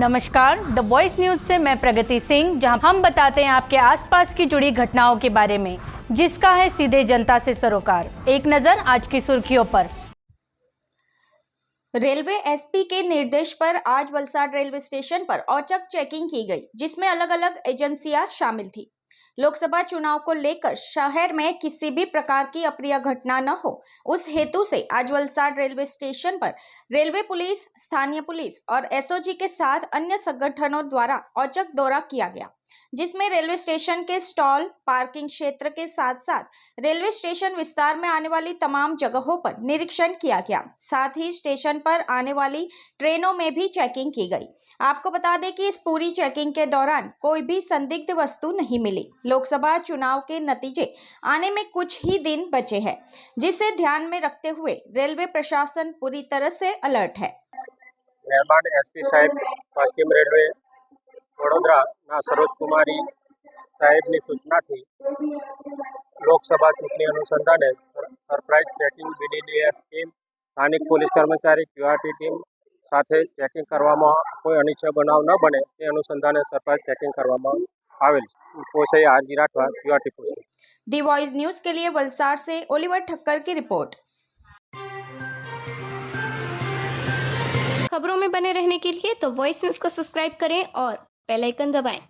नमस्कार, the voice news से मैं प्रगति सिंह, जहां हम बताते हैं आपके आसपास की जुड़ी घटनाओं के बारे में, जिसका है सीधे जनता से सरोकार। एक नजर आज की सुर्खियों पर। रेलवे एसपी के निर्देश पर आज वलसाड रेलवे स्टेशन पर औचक चेकिंग की गई, जिसमें अलग अलग एजेंसियां शामिल थी। लोकसभा चुनाव को लेकर शहर में किसी भी प्रकार की अप्रिय घटना न हो, उस हेतु से आज वलसाड रेलवे स्टेशन पर रेलवे पुलिस, स्थानीय पुलिस और एसओजी के साथ अन्य संगठनों द्वारा औचक दौरा किया गया, जिसमें रेलवे स्टेशन के स्टॉल, पार्किंग क्षेत्र के साथ साथ रेलवे स्टेशन विस्तार में आने वाली तमाम जगहों पर निरीक्षण किया गया। साथ ही स्टेशन पर आने वाली ट्रेनों में भी चेकिंग की गई। आपको बता दें कि इस पूरी चेकिंग के दौरान कोई भी संदिग्ध वस्तु नहीं मिली। लोकसभा चुनाव के नतीजे आने में कुछ ही दिन बचे हैं, जिसे ध्यान में रखते हुए रेलवे प्रशासन पूरी तरह से अलर्ट है। મહેરબાન એસપી સાહેબ પશ્ચિમ રેલવે વડોદરાના સરોજકુમારી સાહેબની સૂચનાથી લોકસભા ચૂંટણી અનુસંધાને સરપ્રાઇઝ ચેકિંગ બીડીડીએસ ટીમ, સ્થાનિક પોલીસ કર્મચારી, ક્યુઆરટી ટીમ સાથે ચેકિંગ કરવામાં કોઈ અનિચ્છનીય બનાવ ન બને તે અનુસંધાને સરપ્રાઇઝ ચેકિંગ કરવામાં આવેલ છે। પોસઈ આરજી રાઠવા, ક્યુઆરટી પોસઈ। दी वॉइस न्यूज के लिए वलसाड से ओलिवर ठक्कर की रिपोर्ट। खबरों में बने रहने के लिए तो वॉइस न्यूज को सब्सक्राइब करें और बेल आइकन दबाएं।